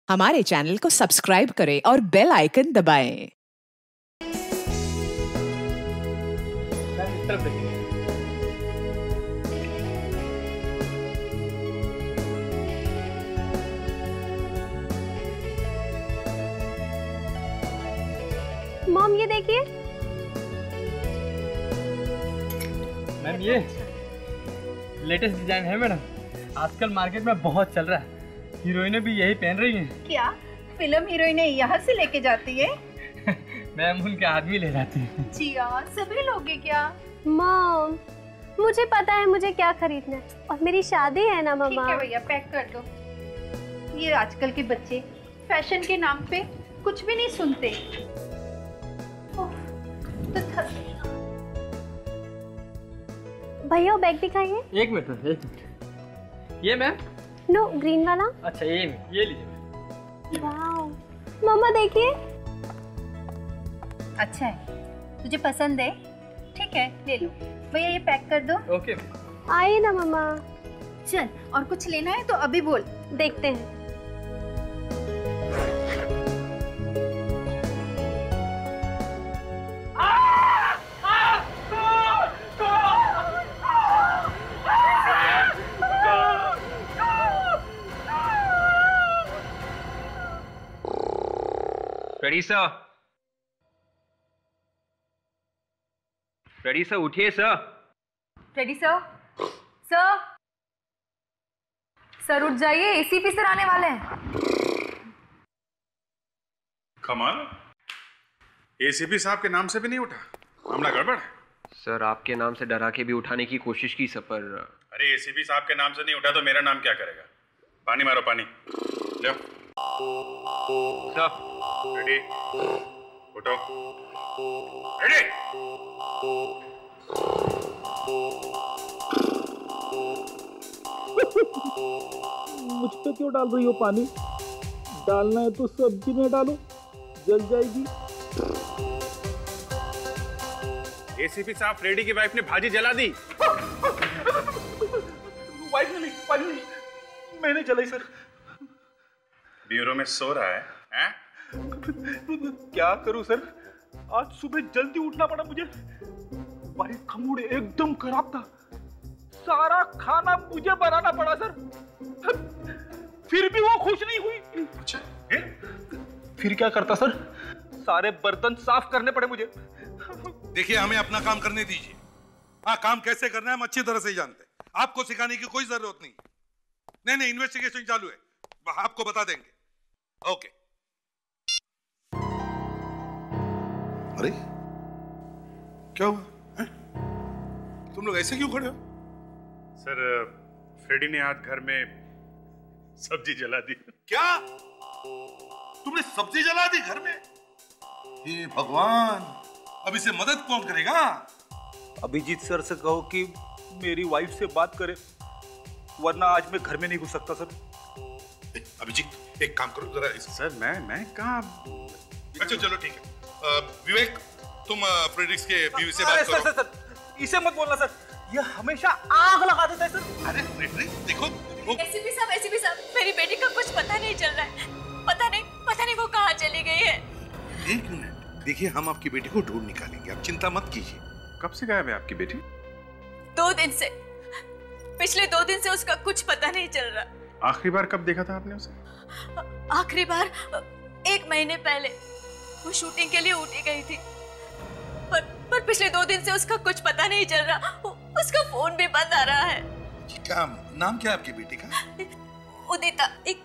हमारे चैनल को सब्सक्राइब करें और बेल आइकन दबाएं। मॉम ये देखिए। मैम ये लेटेस्ट डिजाइन है मैडम, आजकल मार्केट में बहुत चल रहा है। हीरोइनें भी यही पहन रही हैं। क्या फिल्म हीरोइनें यहाँ से लेके जाती है? मैम उनके आदमी ले जाती है। जी हाँ, सभी लोग हैं क्या? मॉम मुझे पता है मुझे क्या खरीदना है और मेरी शादी है ना मम्मा। ठीक है भैया, पैक कर दो। ये आजकल के बच्चे फैशन के नाम पे कुछ भी नहीं सुनते। भैया बैग दिखाइए। एक मिनट। ये मैम? नो ग्रीन वाला। अच्छा ये लीजिए। वाओ मम्मा देखिए। अच्छा है, तुझे पसंद है? ठीक है ले लो। भैया ये पैक कर दो। ओके। आइए ना मम्मा। चल, और कुछ लेना है तो अभी बोल। देखते हैं। Ready sir? रेडी सर, उठिए sir. Ready sir? Sir sir उठ जाइए, एसीपी सर आने वाले हैं। कमाल, एसीपी साहब के नाम से भी नहीं उठा, मामला गड़बड़ है। सर आपके नाम से डरा के भी उठाने की कोशिश की सर, पर अरे एसीपी साहब के नाम से नहीं उठा तो मेरा नाम क्या करेगा? पानी मारो, पानी लो। सर रेडी, उठो। रेडी। मुझ पे क्यों डाल रही हो पानी? डालना है तो सब्जी में डालो, जल जाएगी। एसीपी साहब, फ्रेडी की वाइफ ने भाजी जला दी। वाइफ ने नहीं, पानी नहीं, मैंने जलाई सर। ब्यूरो में सो रहा है, हैं? क्या करूं सर, आज सुबह जल्दी उठना पड़ा मुझे। वाइफ का मूड एकदम खराब था, सारा खाना मुझे बनाना पड़ा सर। फिर भी वो खुश नहीं हुई। अच्छा, फिर क्या करता सर, सारे बर्तन साफ करने पड़े मुझे। देखिए हमें अपना काम करने दीजिए। हाँ, काम कैसे करना है हम अच्छी तरह से ही जानते हैं, आपको सिखाने की कोई जरूरत नहीं। नहीं, इन्वेस्टिगेशन चालू है, आपको बता देंगे। ओके। अरे क्या हुआ है? तुम लोग ऐसे क्यों खड़े हो? सर फ्रेडी ने आज घर में सब्जी जला दी। क्या तुमने सब्जी जला दी घर में? हे भगवान, अब इसे मदद कौन करेगा? अभिजीत सर से कहो कि मेरी वाइफ से बात करे, वरना आज मैं घर में नहीं घुस सकता सर। अभिजीत एक काम करो जरा। सर मैं कहाँ? अच्छा चलो ठीक है। विवेक तुम फ्रेडरिक्स के बीवी से बात करो। सर, इसे मत बोलना सर, ये हमेशा आग लगा देता है सर। अरे फ्रेडरिक देखो एसीपी साहब, मेरी बेटी का कुछ पता नहीं चल रहा है। पता नहीं वो कहाँ चली गई है। एक मिनट, देखिए हम आपकी बेटी को ढूंढ निकालेंगे, आप चिंता मत कीजिए। कब से गायब है आपकी बेटी? 2 दिन से, पिछले 2 दिन से उसका कुछ पता नहीं चल रहा। आखिरी बार कब देखा था आपने उसे? आखिरी बार 1 महीने पहले वो शूटिंग के लिए ऊटी गई थी, पर पिछले 2 दिन से उसका कुछ पता नहीं चल रहा। उसका फोन भी बंद आ रहा है। क्या नाम क्या है आपकी बेटी का? उदिता, एक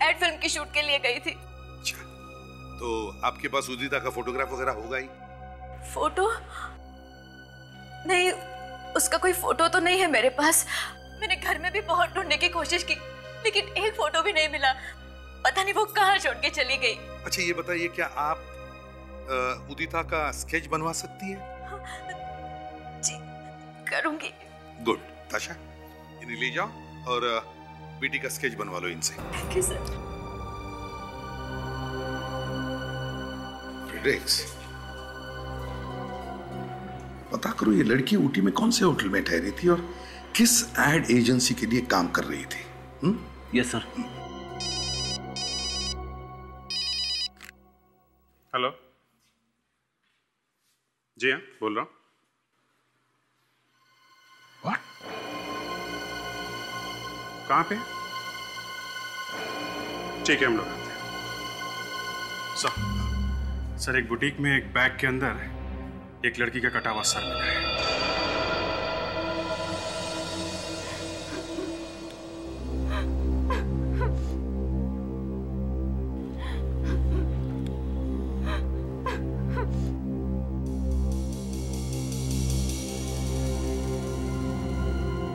एड फिल्म की शूट के लिए गई थी। अच्छा, तो आपके पास उदिता का फोटोग्राफ वगैरह होगा ही? फोटो नहीं, उसका कोई फोटो तो नहीं है मेरे पास। मैंने घर में भी बहुत ढूंढने की कोशिश की, लेकिन एक फोटो भी नहीं मिला। पता नहीं वो कहाँ छोड़ के चली गई। अच्छा ये बताइए, क्या आप उदिता का स्केच बनवा सकती है? जी करूंगी। गुड। ताशा इन्हें ले जाओ और बेटी का स्केच बनवा लो इनसे। Thank you sir. फ्रेडरिक्स, पता करो ये लड़की ऊटी में कौन से होटल में ठहरी थी और किस एड एजेंसी के लिए काम कर रही थी। Yes sir. हेलो, जी हाँ, बोल रहा हूँ। What? कहाँ पे? ठीक है, हम लोग आते हैं। सर, एक बुटीक में एक बैग के अंदर एक लड़की का कटा हुआ सर मिला है।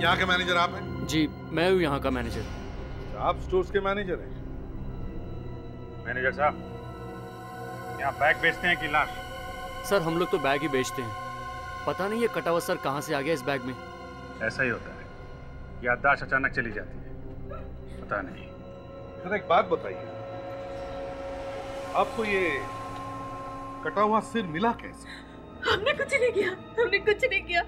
यहाँ के मैनेजर आप हैं? जी, मैं हूँ यहाँ का मैनेजर। आप स्टोर्स के मैनेजर हैं? मैनेजर साहब, यहाँ बैग बेचते हैं कि लाश? सर, हम लोग तो बैग ही बेचते हैं। पता नहीं ये कटा हुआ सर कहाँ से आ गया इस बैग में। ऐसा ही होता है, याददाश्त अचानक चली जाती है, पता नहीं। सर एक बात बताइए, आपको ये कटा हुआ सिर मिला कैसे? हमने कुछ नहीं किया, हमने कुछ नहीं किया।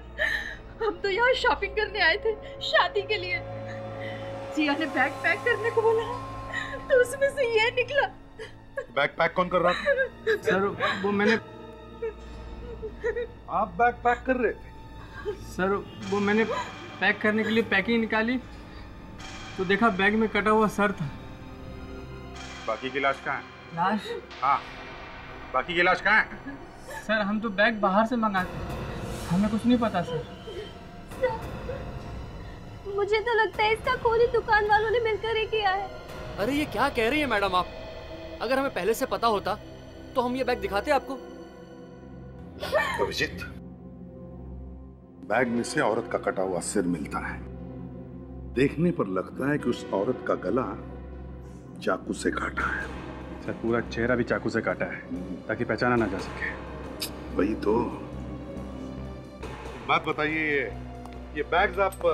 हम तो यहाँ शॉपिंग करने आए थे, शादी के लिए। जिया ने बैग पैक करने को बोला तो उसमें से ये निकला। बैग पैक कौन कर रहा था? सर, वो मैंने आप बैग पैक कर रहे थे? सर, वो मैंने पैक करने के लिए पैकिंग निकाली तो देखा बैग में कटा हुआ सर था। बाकी की लाश कहाँ है? लाश? हाँ, बाकी की लाश कहाँ है? सर, हम तो बैग बाहर से मंगाते, हमें कुछ नहीं पता सर। मुझे तो लगता है इसका खून ही दुकान वालों ने मिलकर ही किया है। अरे ये क्या कह रही है मैडम आप? अगर हमें पहले से पता होता तो हम ये बैग दिखाते आपको। अभिजीत, बैग में से औरत का कटा हुआ सिर मिलता है। देखने पर लगता है कि उस औरत का गला चाकू से काटा है। सर, पूरा चेहरा भी चाकू से काटा है ताकि पहचाना ना जा सके। वही तो। बात बताइए, ये बैग्स आप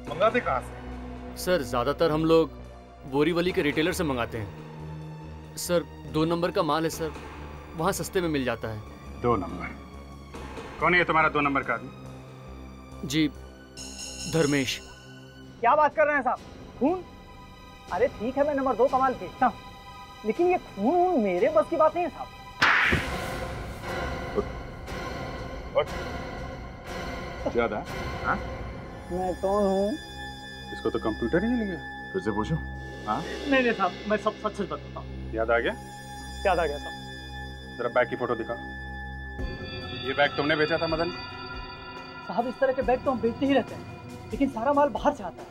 मंगाते कहाँ से? सर, ज्यादातर हम लोग बोरीवली के रिटेलर से मंगाते हैं। सर, 2 नंबर का माल है सर, वहाँ सस्ते में मिल जाता है। 2 नंबर? कौन है ये तुम्हारा 2 नंबर का आदमी? जी, धर्मेश। क्या बात कर रहे हैं साहब? खून? अरे ठीक है, मैं नंबर 2 का माल बेचता हूँ, लेकिन ये खून मेरे बस की बात नहीं है साहब। ज्यादा? हाँ? मैं कौन हूँ? इसको तो कंप्यूटर ही नहीं लगा। फिर से पूछूं? हाँ? नहीं साहब, मैं सब सच सच बताता हूँ। याद आ गया? याद आ गया साहब। जरा बैग की फोटो दिखाओ। ये बैग तुमने बेचा था मदन? साहब, इस तरह के बैग तो हम बेचते ही रहते हैं, लेकिन सारा माल बाहर से आता है,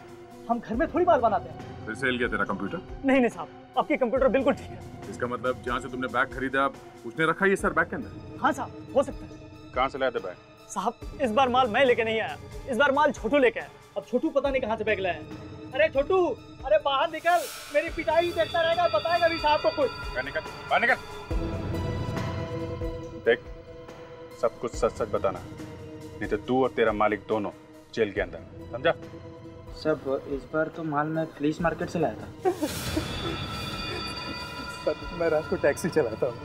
हम घर में थोड़ी माल बनाते हैं। फिर से हिल गया तेरा कंप्यूटर? नहीं साहब, आपकी कंप्यूटर बिल्कुल ठीक है। इसका मतलब जहाँ से तुमने बैग खरीदा उसने रखा ये सर बैग के अंदर? हाँ साहब, हो सकता है। कहाँ से लाया था बैग? साहब, इस बार माल मैं लेके नहीं आया, इस बार माल छोटू लेके आया। अब छोटू पता नहीं कहाँ से बैग लाया है। अरे छोटू, अरे बाहर निकल, मेरी पिटाई देखता रहेगा, बताएगा भी साहब को कुछ। निकल, बाहर निकल। देख, सब कुछ सच सच बताना, नहीं तो तू और तेरा मालिक दोनों जेल के अंदर, समझा? सब इस बार तो माल मैं फ्लीस मार्केट से लाया था। सर, मैं रात को टैक्सी चलाता हूँ।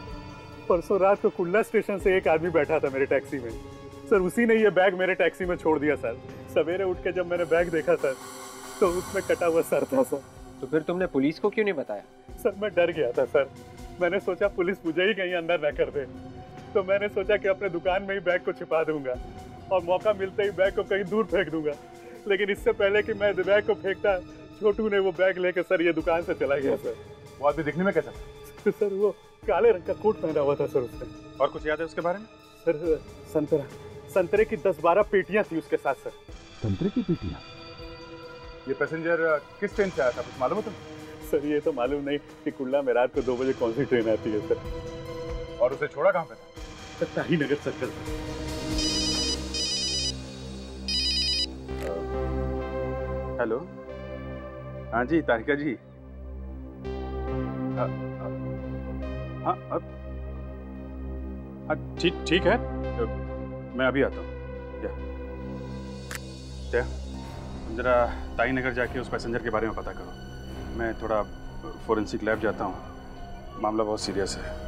परसों रात को कुल्ला स्टेशन से एक आदमी बैठा था मेरे टैक्सी में। सर, उसी ने ये बैग मेरे टैक्सी में छोड़ दिया सर। सवेरे उठ के जब मैंने बैग देखा सर, तो उसमें कटा हुआ सर था सर। तो फिर तुमने पुलिस को क्यों नहीं बताया? सर, मैं डर गया था सर। मैंने सोचा पुलिस मुझे ही कहीं अंदर न कर दे, तो मैंने सोचा कि अपने दुकान में ही बैग को छिपा दूंगा और मौका मिलते ही बैग को कहीं दूर फेंक दूंगा। लेकिन इससे पहले कि मैं बैग को फेंकता, छोटू ने वो बैग लेकर सर ये दुकान से चला गया सर। वो आदमी दिखने में कैसा? सर, वो काले रंग का कोट पहना हुआ था सर उसने। और कुछ याद है उसके बारे में? सर, संतरे की 10-12 पेटियां थी उसके साथ सर। संतरे की पेटियां? ये पैसेंजर किस ट्रेन से आया था, कुछ मालूम है तुम्हें? सर, ये तो मालूम नहीं कि कुल्ला में रात को 2 बजे कौन सी ट्रेन आती है सर। और उसे छोड़ा कहाँ पे था? सर, ताही नगर सर्कल। हेलो, हाँ जी तारिका जी। हाँ, ठीक है, मैं अभी आता हूँ। क्या जरा ताई नगर जाके उस पैसेंजर के बारे में पता करो। मैं थोड़ा फोरेंसिक लैब जाता हूँ, मामला बहुत सीरियस है।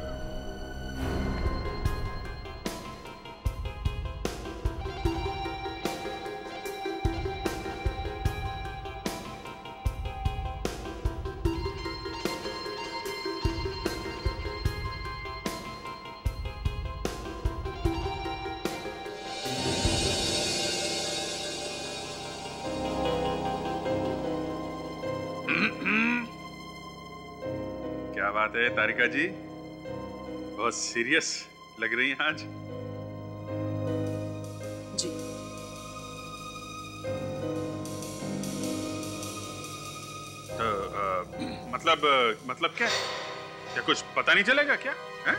क्या बात है तारिका जी, बहुत सीरियस लग रही हैं आज। जी तो मतलब क्या कुछ पता नहीं चलेगा क्या है?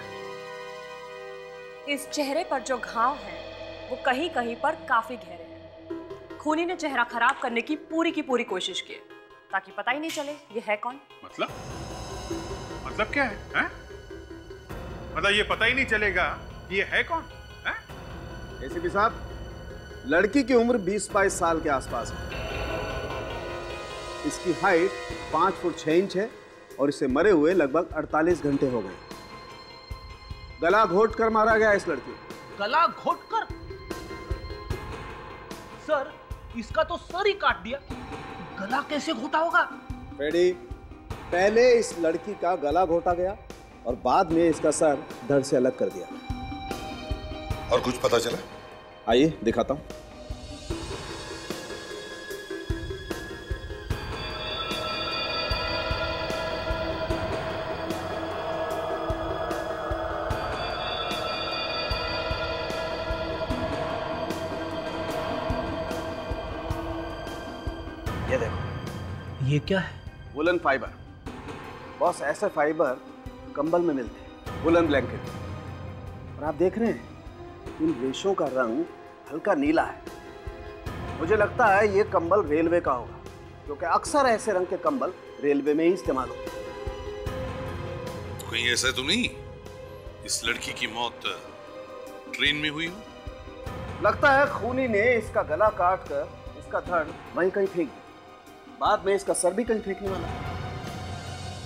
इस चेहरे पर जो घाव हैं वो कहीं कहीं पर काफी गहरे हैं। खूनी ने चेहरा खराब करने की पूरी कोशिश की ताकि पता ही नहीं चले ये है कौन। मतलब क्या है? मतलब ये पता ही नहीं चलेगा कि ये है कौन? एसीपी साहब, लड़की की उम्र 20-22 साल के आसपास है। इसकी हाइट 5 फुट 6 इंच है और इसे मरे हुए लगभग 48 घंटे हो गए। गला घोट कर मारा गया इस लड़की को। गला घोट कर? सर, इसका तो सर ही काट दिया, गला कैसे घोटा होगा? फ्रेडी, पहले इस लड़की का गला घोटा गया और बाद में इसका सर धड़ से अलग कर दिया। और कुछ पता चला? आइए दिखाता हूं। ये देखो, ये क्या है? Woollen fibre. बॉस, ऐसे फाइबर कंबल में मिलते हैं, वुलन ब्लैंकेट। और आप देख रहे हैं इन रेशों का रंग हल्का नीला है। मुझे लगता है ये कंबल रेलवे का होगा, क्योंकि अक्सर ऐसे रंग के कंबल रेलवे में ही इस्तेमाल होते हैं। कहीं ऐसा तो नहीं इस लड़की की मौत ट्रेन में हुई हो? लगता है खूनी ने इसका गला काट कर इसका धड़ वहीं कहीं फेंक दिया। बाद में इसका सर भी कहीं फेंकने वाला है।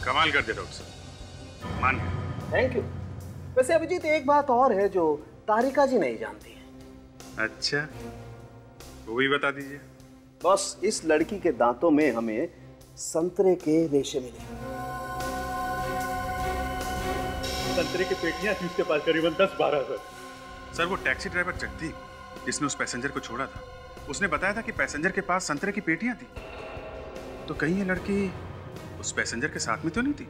कमाल कर दिया डॉक्टर साहब, मान गए। Thank you. वैसे अभिजीत, एक बात और है जो तारिका जी नहीं जानती है। अच्छा, वो भी बता दीजिए। बस, इस लड़की के दांतों में हमें संतरे के रेशे मिले। संतरे की पेटियां थी उसके पास करीबन 10-12 सर, वो टैक्सी ड्राइवर जगदीप जिसने उस पैसेंजर को छोड़ा था, उसने बताया था कि पैसेंजर के पास संतरे की पेटियां थी। तो कहीं ये लड़की उस पैसेंजर के साथ में तो नहीं थी?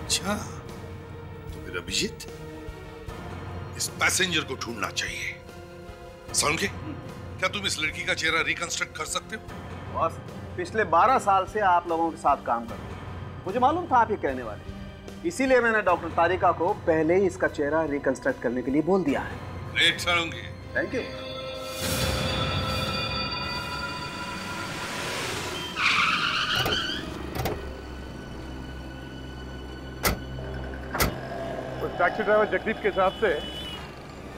अच्छा, तो फिर अभिजीत, इस पैसेंजर को ढूंढना चाहिए। समझे? क्या तुम इस लड़की का चेहरा रिकंस्ट्रक्ट कर सकते हो? बॉस, पिछले 12 साल से आप लोगों के साथ काम कर रहे हैं। मुझे मालूम था आप ये कहने वाले, इसीलिए मैंने डॉक्टर तारिका को पहले ही इसका चेहरा रिकंस्ट्रक्ट करने के लिए बोल दिया है। Great sarangi. Thank you. Taxi driver Jagdeep के हिसाब से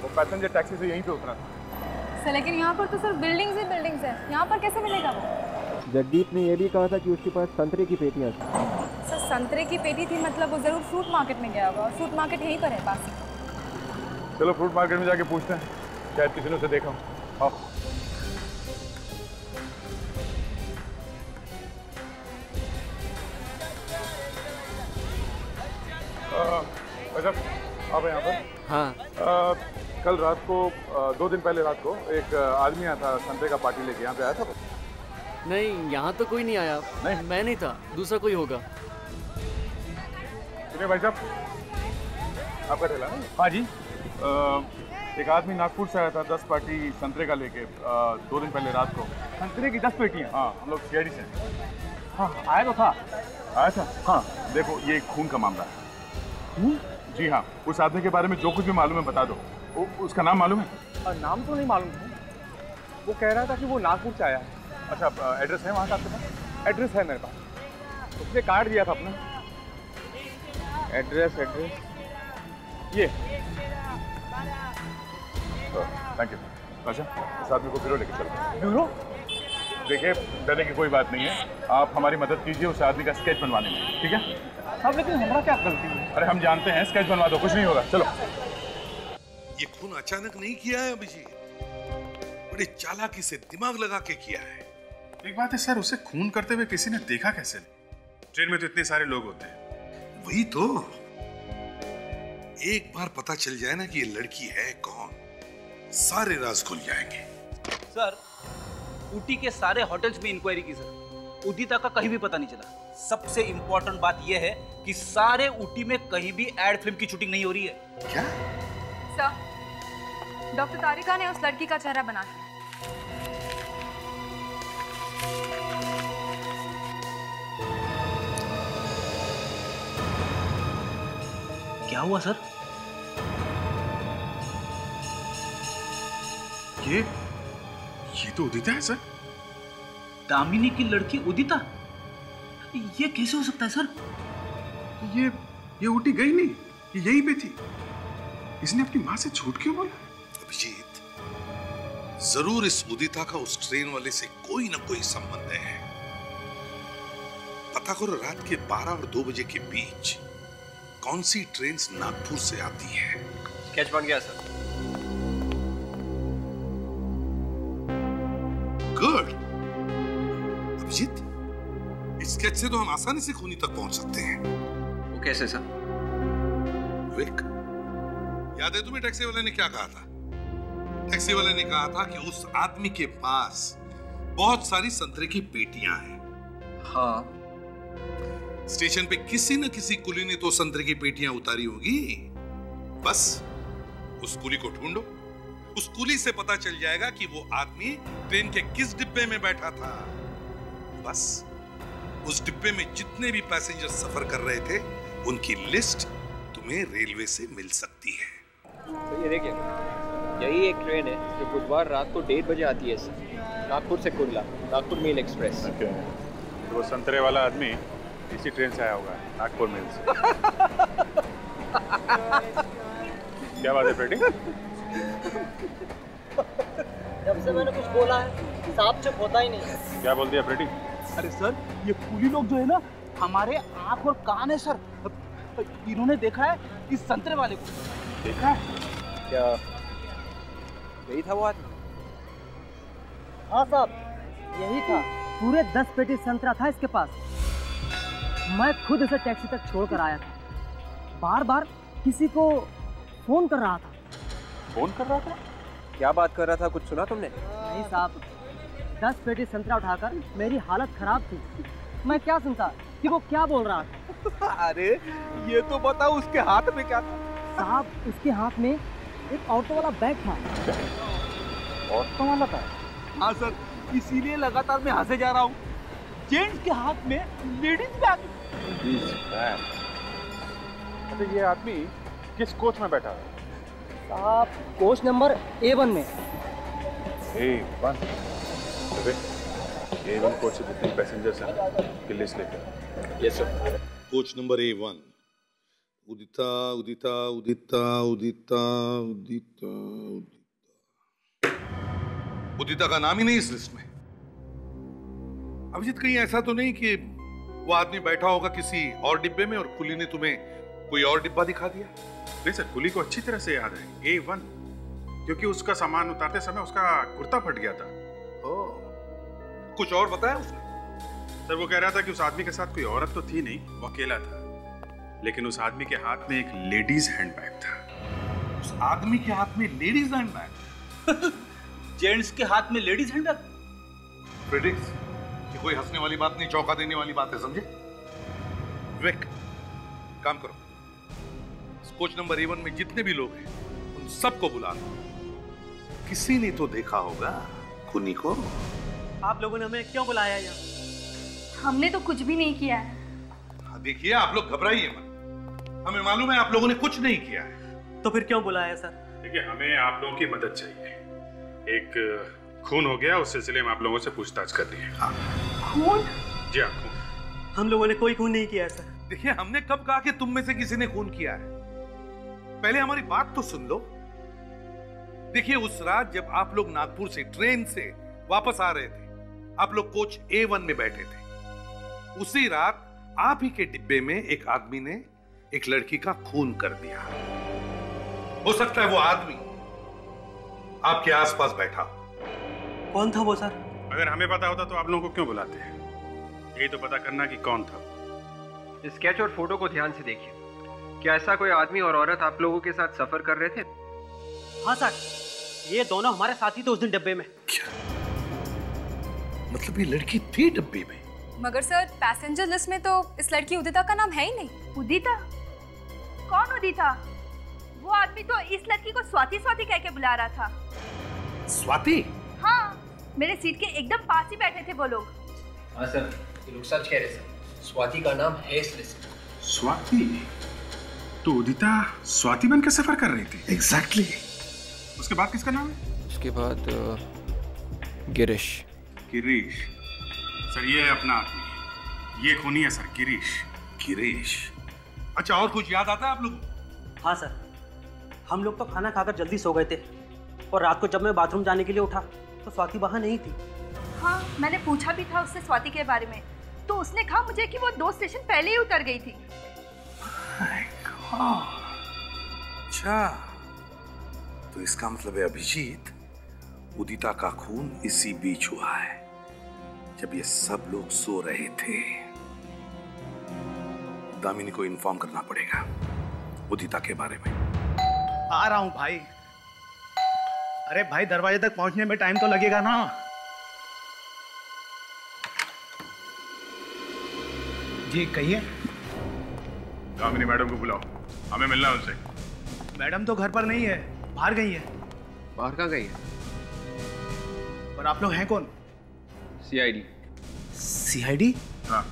वो पैसेंजर टैक्सी से यहीं पे उतरा था। सर, लेकिन यहाँ पर तो सिर्फ बिल्डिंग्स ही बिल्डिंग्स है, यहाँ पर कैसे मिलेगा वो? जगदीप ने यह भी कहा था कि उसके पास संतरे की पेटियां थी। सर, संतरे की पेटी थी मतलब वो जरूर फ्रूट मार्केट में गया होगा, और फ्रूट मार्केट यहीं पर है पास ही। चलो फ्रूट मार्केट में जाके पूछते हैं, शायद किसी ने उसे देखा हो। आओ। अच्छा, आप यहाँ पर? हाँ। कल रात को 2 दिन पहले रात को एक आदमी आया था संतरे का पार्टी लेके, यहाँ पे आया था वो? नहीं, यहाँ तो कोई नहीं आया। नहीं, मैं नहीं था, दूसरा कोई होगा। सुनिए भाई साहब, आपका ठेला ना? हाँ जी। एक आदमी नागपुर से आया था 10 पार्टी संतरे का लेके 2 दिन पहले रात को। संतरे की 10 पेटियाँ? हाँ, हम लोग सीआईडी से। हाँ, आया तो था। आया था? हाँ। देखो, ये खून का मामला है। जी हाँ, उस आदमी के बारे में जो कुछ भी मालूम है बता दो। उसका नाम मालूम है? नाम तो नहीं मालूम है, वो कह रहा था कि वो नागपुर से आया है। अच्छा, एड्रेस है वहाँ का आपके पास? एड्रेस है मेरे पास, उसने कार्ड दिया था अपना। एड्रेस ये। Thank you. अच्छा, इस आदमी को ब्यूरो लेके चलो। ब्यूरो? देखिए, डरने की कोई बात नहीं है, आप हमारी मदद कीजिए उस आदमी का स्केच बनवाने में, ठीक है? अब लेकिन हमारा क्या गलती है? अरे हम जानते हैं, स्केच बनवा दो, कुछ नहीं होगा। चलो। ये खून अचानक नहीं किया है अभिजीत, बड़े चालाकी से दिमाग लगा के किया है। एक बात है सर, उसे खून करते हुए किसी ने देखा कैसे? ट्रेन में तो इतने सारे लोग होते हैं। वही तो, एक बार पता चल जाए ना कि ये लड़की है कौन, सारे राज खुल जाएंगे। सर, ऊटी के सारे होटल्स में इंक्वायरी की सर, उदिता का कहीं भी पता नहीं चला। सबसे इम्पोर्टेंट बात यह है कि सारे ऊटी में कहीं भी एड फिल्म की शूटिंग नहीं हो रही है। क्या? सर, डॉक्टर तारिका ने उस लड़की का चेहरा बना दिया। क्या हुआ सर? ये तो उदिता है सर। दामिनी की लड़की उदिता? ये कैसे हो सकता है सर? ये ऊटी गई नहीं, ये यहीं पे थी। इसने अपनी माँ से झूठ क्यों बोला? अभिजीत, जरूर इस उदिता का उस ट्रेन वाले से कोई ना कोई संबंध है। पता करो रात के 12 और 2 बजे के बीच कौन सी ट्रेन नागपुर से आती है। स्केच बन गया सर। गुड। अभिजीत, इस स्केच से तो हम आसानी से खूनी तक पहुंच सकते हैं। वो कैसे सर? विक, याद है तुम्हें टैक्सी वाले ने क्या कहा था? टैक्सी वाले ने कहा था कि उस आदमी के पास बहुत सारी संतरे की पेटियां हैं। हाँ। स्टेशन पे किसी न किसी कुली ने तो संतरे की पेटियां उतारी होगी। बस उस कुली को ढूंढो। उस कुली से पता चल जाएगा कि वो आदमी ट्रेन के किस डिब्बे में बैठा था। बस उस डिब्बे में जितने भी पैसेंजर सफर कर रहे थे उनकी लिस्ट तुम्हें रेलवे से मिल सकती है। तो ये देखिए, यही एक ट्रेन है जो बुधवार रात को 1:30 बजे आती है सर, नागपुर से कुर्ला, नागपुर मेल एक्सप्रेस। तो वो संतरे वाला आदमी इसी ट्रेन से आया होगा, नागपुर मेल से। क्या बात है फ्रेडी? जब से मैंने कुछ बोला है साहब चुप होता ही नहीं। क्या बोल दिया फ्रेडी? अरे सर, ये कुली लोग जो है ना, हमारे आंख और कान है सर। इन्होंने देखा है इस संतरे वाले को। देखा है? क्या यही था वो आदमी? हाँ साहब, यही था। पूरे 10 पेटी संतरा था इसके पास। मैं खुद इसे टैक्सी तक छोड़कर आया था। बार बार किसी को फोन कर रहा था। फोन कर रहा था? क्या बात कर रहा था, कुछ सुना तुमने? नहीं साहब, 10 पेटी संतरा उठाकर मेरी हालत खराब थी। मैं क्या सुनता कि वो क्या बोल रहा था। अरे ये तो बताओ उसके हाथ में क्या था? साहब, उसके हाथ में एक ऑटो वाला बैग था। ऑटो वाला था? हाँ सर, इसीलिए लगातार मैं हंसे जा रहा हूँ। जेंट्स के हाथ में लेडीज बैग। अच्छा, ये आदमी किस कोच में बैठा है? साहब, कोच नंबर A1 में। A1? A1 कोच से जितने पैसेंजर्स हैं की लिस्ट लेकर। Yes sir. Coach number A1। उदिता उदिता उदिता उदिता उदिता उदिता उदिता का नाम ही नहीं इस लिस्ट में। अभिजीत, कहीं ऐसा तो नहीं कि वो आदमी बैठा होगा किसी और डिब्बे में और कुली ने तुम्हें कोई और डिब्बा दिखा दिया? नहीं सर, कुली को अच्छी तरह से याद है A1, क्योंकि उसका सामान उतारते समय उसका कुर्ता फट गया था। कुछ और बताया उसने? सर, वो कह रहा था कि उस आदमी के साथ कोई औरत तो थी नहीं, वो अकेला था। लेकिन उस आदमी के हाथ में एक लेडीज हैंडबैग था। उस आदमी के हाथ में लेडीज हैंडबैग? जेंट्स के हाथ में लेडीज हैंडबैग? प्रेडिक्स, ये कोई हंसने वाली बात नहीं, चौंका देने वाली बात है, समझे? विक, काम करो, कोच नंबर A1 में जितने भी लोग हैं उन सबको बुला लो। किसी ने तो देखा होगा खूनी को। आप लोगों ने हमें क्यों बुलाया यहाँ? हमने तो कुछ भी नहीं किया है। देखिए, आप लोग घबराइए मत, हमें मालूम है आप लोगों ने कुछ नहीं किया है। तो फिर क्यों बुलाया सर? देखिए, हमें आप लोगों की मदद चाहिए। एक खून हो गया, उस सिलसिले में आप लोगों से पूछताछ कर रही है। हाँ। खून? जी हाँ, खून। हम लोगों ने कोई खून नहीं किया है सर। देखिए, हमने कब कहा कि तुम में से किसी ने खून किया है? पहले हमारी बात तो सुन लो। देखिए, उस रात जब आप लोग नागपुर से ट्रेन से वापस आ रहे थे, आप लोग कोच A1 में बैठे थे। उसी रात आप ही के डिब्बे में एक आदमी ने एक लड़की का खून कर दिया। हो सकता है वो आदमी आपके आसपास बैठा हो। कौन था वो सर? अगर हमें पता होता तो आप लोगों को क्यों बुलाते हैं? यही तो पता करना कि कौन था। स्केच और फोटो को ध्यान से देखिए। क्या ऐसा कोई आदमी और औरत आप लोगों के साथ सफर कर रहे थे? हाँ सर, ये दोनों हमारे साथी थे उस दिन डब्बे में। क्या मतलब ये लड़की थी डब्बे में? मगर सर पैसेंजर लिस्ट में तो इस लड़की उदिता का नाम है ही नहीं। उदिता? कौन उदिता? वो आदमी तो इस लड़की को स्वाति स्वाति कह के बुला रहा था। स्वाति? हाँ, मेरे सीट के एकदम पास ही बैठे थे वो लोग। हाँ सर, ये लोग सच कह रहे सर। स्वाति का नाम है इस लिस्ट। स्वाति? तो उदिता स्वाति बन के सफर कर रही थी? एग्जैक्टली। उसके बाद किसका नाम है? उसके बाद गिरीश। गिरीश? सर ये है अपना आदमी, ये खूनी है सर, गिरीश। गिरीश? अच्छा, और कुछ याद आता है आप लोग? हाँ सर, हम लोग तो खाना खाकर जल्दी सो गए थे और रात को जब मैं बाथरूम जाने के लिए उठा तो स्वाति वहाँ नहीं थी। हाँ, मैंने पूछा भी था उससे स्वाति के बारे में, तो उसने कहा मुझे कि वो 2 स्टेशन पहले ही उतर गई थी। अच्छा, तो इसका मतलब है अभिजीत, उदिता का खून इसी बीच हुआ है, जब ये सब लोग सो रहे थे। दामिनी को इन्फॉर्म करना पड़ेगा उदिता के बारे में। आ रहा हूं भाई। अरे भाई, दरवाजे तक पहुंचने में टाइम तो लगेगा ना। जी कहिए। दामिनी मैडम को बुलाओ, हमें मिलना है उनसे। मैडम तो घर पर नहीं है, बाहर गई है। बाहर कहाँ गई है? और आप लोग हैं कौन? सीआईडी। सीआईडी? हाँ,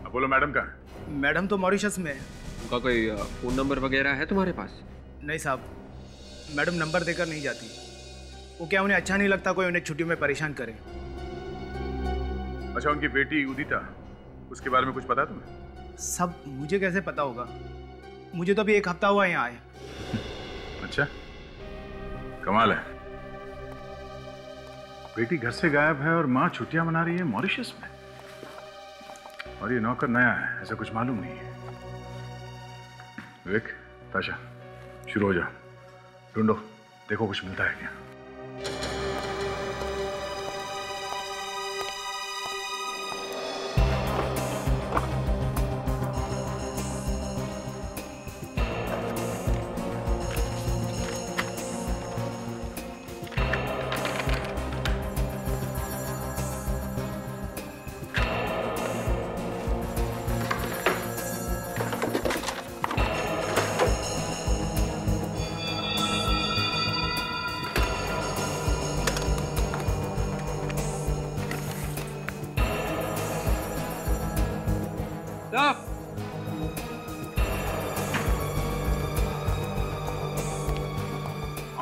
अब बोलो मैडम कहाँ है? मैडम तो मॉरिशस में है। उनका कोई फोन नंबर वगैरह है तुम्हारे पास? नहीं साहब, मैडम नंबर देकर नहीं जाती। वो क्या, उन्हें अच्छा नहीं लगता कोई उन्हें छुट्टी में परेशान करे। अच्छा, उनकी बेटी उदिता, उसके बारे में कुछ पता है तुम्हें? सब मुझे कैसे पता होगा? मुझे तो अभी 1 हफ्ता हुआ यहाँ आए। अच्छा, कमाल है। बेटी घर से गायब है और माँ छुट्टियां मना रही है मॉरिशस में, और ये नौकर नया है, ऐसा कुछ मालूम नहीं है। विवेक, ताशा, शुरू हो जाओ, ढूंढो, देखो कुछ मिलता है क्या।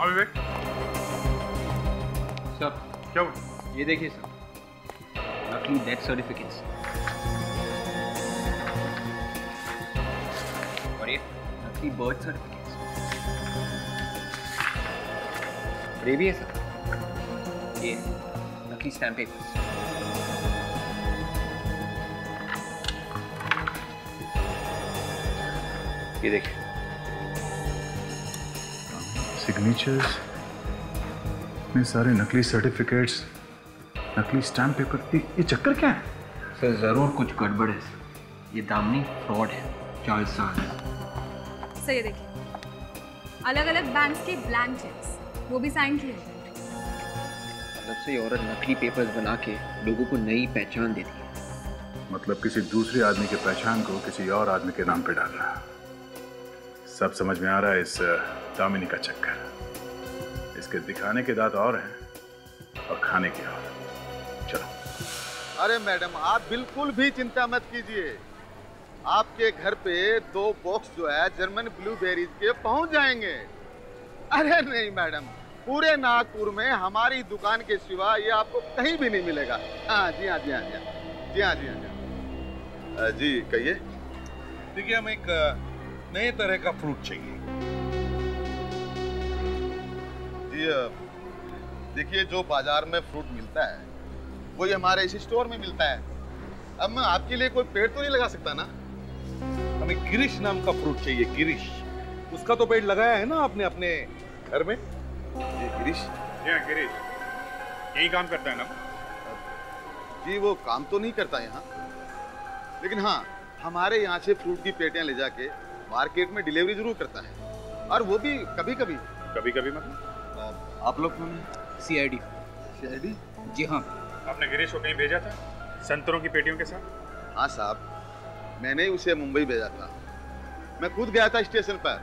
विवेक, सर क्या हुआ? ये देखिए सर, नकली डेथ सर्टिफिकेट्स, और ये नकली बर्थ सर्टिफिकेट्स, और ये भी है सर, ये नकली स्टैम्प पेपर्स। ये देखिए सिग्नेचर्स, इतने सारे नकली सर्टिफिकेट्स, नकली स्टैम्प पेपर, ये चक्कर क्या है? सर जरूर कुछ गड़बड़ है सर, ये दामिनी फ्रॉड है, जालसाज। सर ये देखिए, अलग अलग बैंक्स के ब्लैंक चेक्स, वो भी साइन किए हैं। मतलब से ये औरत नकली पेपर्स बना के लोगों को नई पहचान देती है। मतलब किसी दूसरे आदमी की पहचान को किसी और आदमी के नाम पे डालना। सब समझ में आ रहा है इस दामिनी का चक्कर। इसके दिखाने के दांत और हैं और खाने के और। चलो। अरे मैडम, आप बिल्कुल भी चिंता मत कीजिए, आपके घर पे 2 बॉक्स जो है जर्मन ब्लूबेरीज के पहुंच जाएंगे। अरे नहीं मैडम, पूरे नागपुर में हमारी दुकान के सिवा ये आपको कहीं भी नहीं मिलेगा। हाँ जी, हाँ जी, हाँ जी, जी हाँ जी, हाँ जी। जी कहिए। देखिए, हम एक नए तरह का फ्रूट चाहिए। जी देखिए, जो बाजार में फ्रूट मिलता है वही हमारे इस स्टोर में मिलता है। अब मैं आपके लिए कोई पेड़ तो नहीं लगा सकता ना। हमें गिरीश नाम का फ्रूट चाहिए, गिरीश। उसका तो पेड़ लगाया है ना आपने अपने घर में? जी गिरीश? जी गिरीश यही काम करता है ना? जी वो काम तो नहीं करता यहाँ, लेकिन हाँ हमारे यहाँ से फ्रूट की पेटियां ले जाके मार्केट में डिलीवरी जरूर करता है, और वो भी कभी कभी। कभी कभी मतलब? आप लोग कौन हैं? सीआईडी। सीआईडी? जी हाँ। आपने गिरीश को कहीं भेजा था? संतरों की पेटियों के साथ? हाँ साहब, मैंने ही उसे मुंबई भेजा था। मैं खुद गया था स्टेशन पर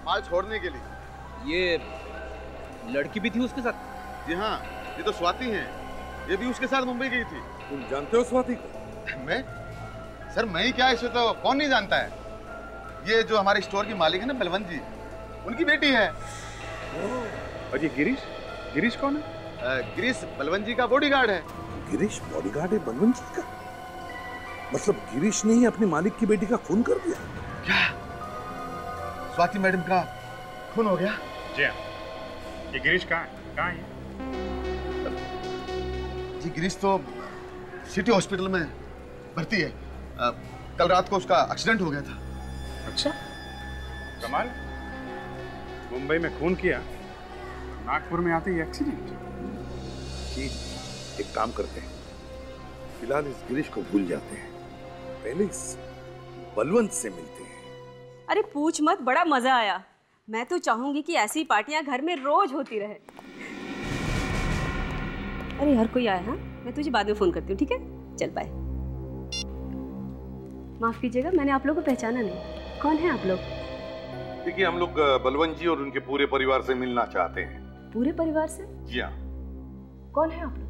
माल छोड़ने के लिए। ये लड़की भी थी उसके साथ? जी हाँ, ये तो स्वाति है, ये भी उसके साथ मुंबई गई थी। तुम जानते हो स्वाति को? मैं? सर मैं ही क्या, इसे तो कौन नहीं जानता है। ये जो हमारे स्टोर की मालिक है ना बलवंत जी, उनकी बेटी है। और ये गिरीश? गिरीश कौन है? गिरीश बलवंत जी का बॉडीगार्ड है। गिरीश बॉडीगार्ड है बलवंत जी का? मतलब गिरीश ने ही अपने मालिक की बेटी का खून कर दिया? क्या स्वाति मैडम का खून हो गया? जी हाँ। ये गिरीश कहाँ है? कहाँ है? जी गिरीश तो सिटी हॉस्पिटल में भर्ती है। कल रात को उसका एक्सीडेंट हो गया था। अच्छा, कमाल। मुंबई में खून किया, नागपुर में आते ही एक्सीडेंट। जी, एक काम करते हैं, फिलहाल इस गिरीश को भूल जाते हैं, पहले इस बलवंत से मिलते हैं। अरे पूछ मत, बड़ा मजा आया। मैं तो चाहूंगी कि ऐसी पार्टियां घर में रोज होती रहे। अरे हर कोई आया। हाँ, मैं तुझे बाद में फोन करती हूँ, ठीक है? चल बाय। माफ कीजिएगा, मैंने आप लोगों को पहचाना नहीं। कौन है आप लोग? देखिए, हम लोग बलवंत जी और उनके पूरे परिवार से मिलना चाहते हैं। पूरे परिवार से? जी हाँ। कौन है आप लोग?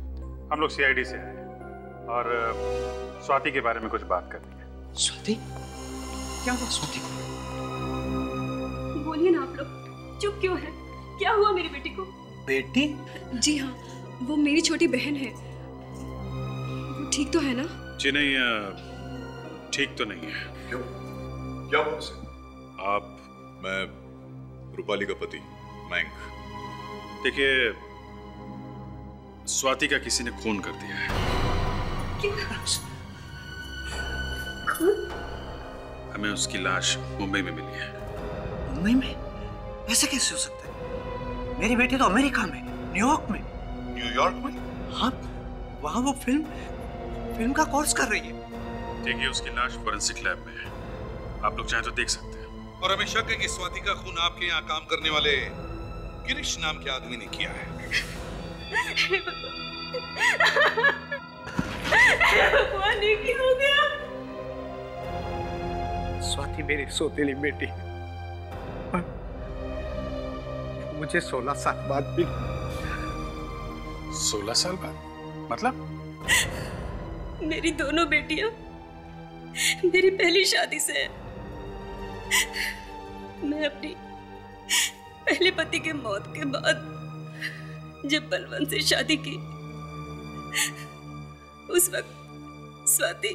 हम लोग सीआईडी से आए हैं और स्वाति के बारे में कुछ बात करनी है। स्वाति? क्या हुआ स्वाति को? बोलिए ना आप लोग, चुप क्यों है? क्या हुआ मेरी बेटी को? बेटी? जी हाँ, वो मेरी छोटी बहन है। वो ठीक तो है ना? जी नहीं, ठीक तो नहीं है। क्यों? क्या हुआ उसे? आप? मैं रूपाली का पति मयंक। देखिए, स्वाति का किसी ने खून कर दिया है। हमें उसकी लाश मुंबई में मिली है। मुंबई में? ऐसा कैसे हो सकता है? मेरी बेटी तो अमेरिका में, न्यूयॉर्क में। न्यूयॉर्क में? हाँ, वहाँ वो फिल्म का कोर्स कर रही है। देखिए, उसकी लाश फोरेंसिक लैब में है, आप लोग चाहें तो देख सकते हैं। और हमें शक है कि स्वाति का खून आपके यहाँ काम करने वाले गिरीश नाम के आदमी ने किया है। भगवान, ये क्या हो गया? स्वाति मेरी सौतेली बेटी है, मुझे 16 साल बाद भी। 16 साल बाद? मतलब? मेरी दोनों बेटियां मेरी पहली शादी से है। मैं अपनी पहले पति के मौत के बाद जब बलवंत से शादी की, उस वक्त स्वाति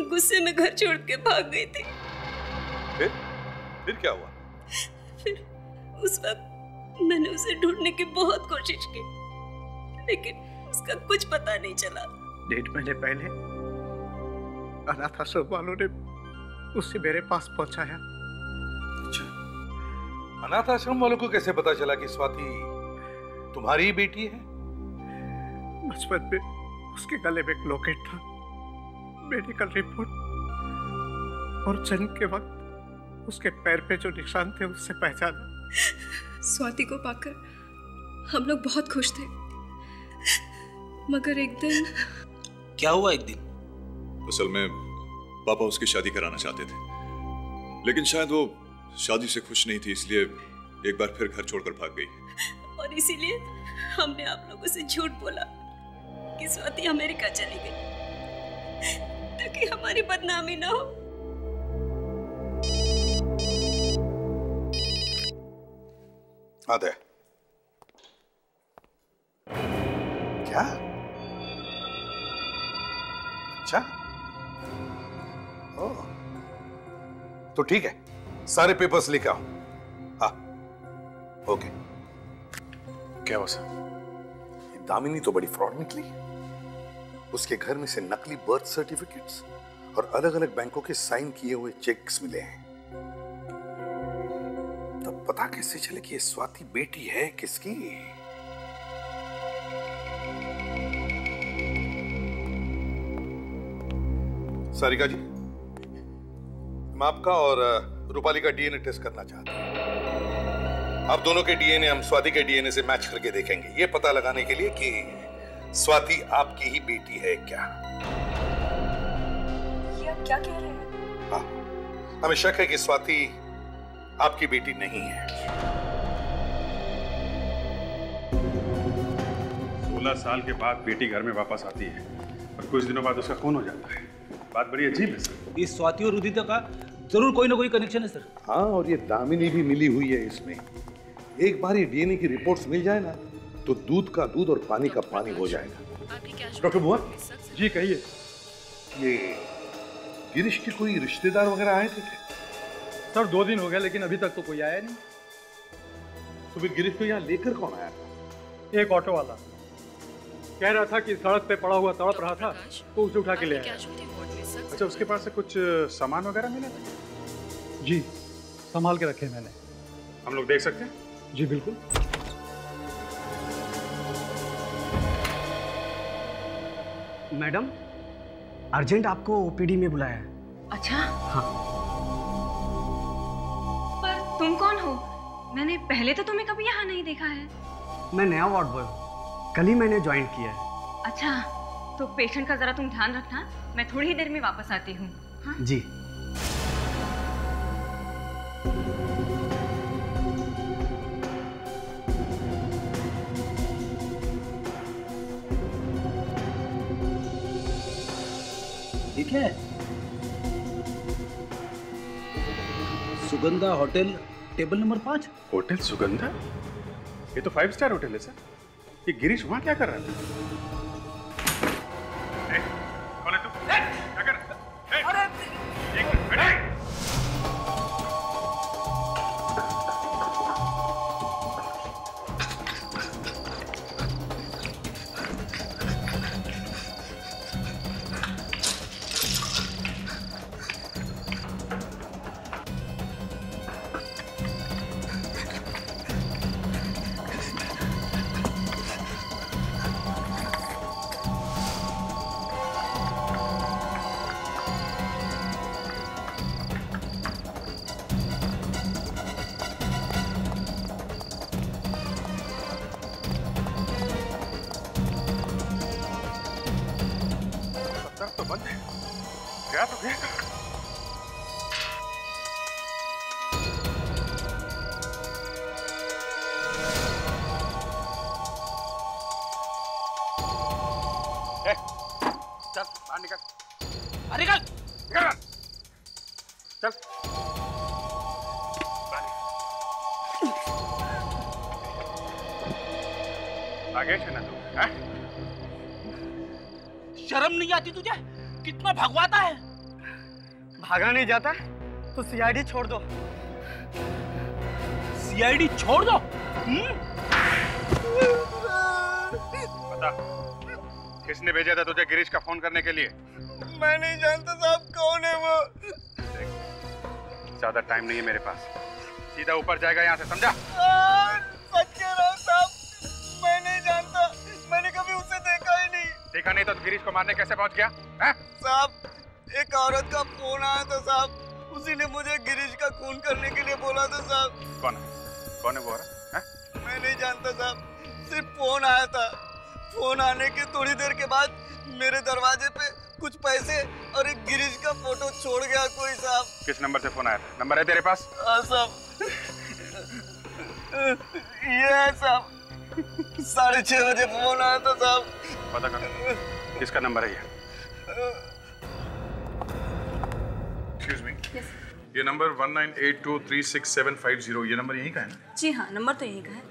गुस्से में घर छोड़ के भाग गई थी। फिर क्या हुआ? फिर उस वक्त मैंने उसे ढूंढने की बहुत कोशिश की, लेकिन उसका कुछ पता नहीं चला। 1.5 महीने पहले अनाथ आश्रम वालों ने उसे मेरे पास पहुंचाया। अच्छा, अनाथ आश्रम वालों को कैसे पता चला कि स्वाति तुम्हारी ही बेटी है? बचपन में उसके गले में एक लॉकेट था, मेडिकल रिपोर्ट और जन्म के वक्त उसके पैर पे जो निशान थे उससे पहचाना। स्वाति को पाकर हम लोग बहुत खुश थे, मगर एक दिन। क्या हुआ एक दिन? असल में पापा उसकी शादी कराना चाहते थे, लेकिन शायद वो शादी से खुश नहीं थी, इसलिए एक बार फिर घर छोड़कर भाग गई। और इसीलिए हमने आप लोगों से झूठ बोला कि स्वाति अमेरिका चली गई, ताकि हमारी बदनामी ना हो। आते क्या? अच्छा, ओह, तो ठीक है, सारे पेपर्स लेके आओ। हाँ, ओके। क्या हुआ सर? दामिनी तो बड़ी फ्रॉड निकली। उसके घर में से नकली बर्थ सर्टिफिकेट्स और अलग अलग बैंकों के साइन किए हुए चेक्स मिले हैं। तब पता कैसे चले कि ये स्वाति बेटी है किसकी? सारिका जी, मैं आपका और रूपाली का डीएनए टेस्ट करना चाहता हूं। आप दोनों के डीएनए हम स्वाति के डीएनए से मैच करके देखेंगे, ये पता लगाने के लिए कि स्वाति आपकी ही बेटी है क्या। क्या कह रहे हैं? हाँ, हमें शक है कि स्वाति आपकी बेटी नहीं है। 16 साल के बाद बेटी घर में वापस आती है और कुछ दिनों बाद उसका खून हो जाता है। बात बड़ी अजीब है सर। इस स्वाति और उदिता का जरूर कोई ना कोई कनेक्शन है सर। हाँ, और ये दामिनी भी मिली हुई है इसमें। एक बार ये डीएनए की रिपोर्ट्स मिल जाए ना तो दूध का दूध और पानी का पानी हो जाएगा। डॉक्टर बुआ जी कहिए। ये गिरीश के कोई रिश्तेदार वगैरह आए थे क्या? सर 2 दिन हो गया लेकिन अभी तक तो कोई आया नहीं। तो फिर गिरीश को यहाँ लेकर कौन आया? एक ऑटो वाला कह रहा था कि सड़क पे पड़ा हुआ तड़प रहा था तो उसे उठा के ले आया। अच्छा, उसके पास से कुछ सामान वगैरह मिला था? जी, संभाल के रखे मैंने। हम लोग देख सकते हैं? जी बिल्कुल। मैडम, अर्जेंट आपको ओपीडी में बुलाया है। अच्छा, हाँ। पर तुम कौन हो? मैंने पहले तो तुम्हें कभी यहाँ नहीं देखा है। मैं नया वार्ड बॉय हूँ, कल ही मैंने ज्वाइन किया है। अच्छा, तो पेशेंट का जरा तुम ध्यान रखना, मैं थोड़ी ही देर में वापस आती हूँ। हाँ? जी। ठीक है। Sugandha hotel, table number 5। Hotel Sugandha? ये तो 5 स्टार होटल है सर। ये गिरीश वहां क्या कर रहा था? कौन है तू? क्या कर रहा है? अरे एक मिनट बैठ। तो बंद है। गया तो गया। चल बाहर निकल। निकल निकल चल। नागेश है ना तू? हैं? शर्म नहीं आती तुझे? कितना भगवाता है। भागा नहीं जाता तो सीआईडी छोड़ दो। सीआईडी छोड़ दो? बता, किसने भेजा था तुझे गिरीश का फोन करने के लिए? मैं नहीं जानता साहब कौन है वो। ज्यादा टाइम नहीं है मेरे पास, सीधा ऊपर जाएगा यहाँ से, समझा? सच कह रहा हूं साहब, मैं नहीं जानता, मैंने कभी उसे देखा ही नहीं। देखा नहीं तो गिरीश को मारने कैसे पहुंच गया? साहब, एक औरत का फोन आया था साहब, उसी ने मुझे गिरीश का खून करने के लिए बोला था साहब। कौन है वो औरत? मैं नहीं जानता साहब, सिर्फ फोन आया था। फोन आने के थोड़ी देर के बाद मेरे दरवाजे पे कुछ पैसे और एक गिरीश का फोटो छोड़ गया कोई साहब। किस नंबर से फोन आया था? नंबर है तेरे पास? हाँ साहब, ये है साहब, 6:30 बजे फोन आया था साहब। पता कर किसका नंबर है ये? एक्सक्यूज मी, ये नंबर 1982367550, ये नंबर यहीं का है ना? जी हाँ, नंबर तो यहीं का है।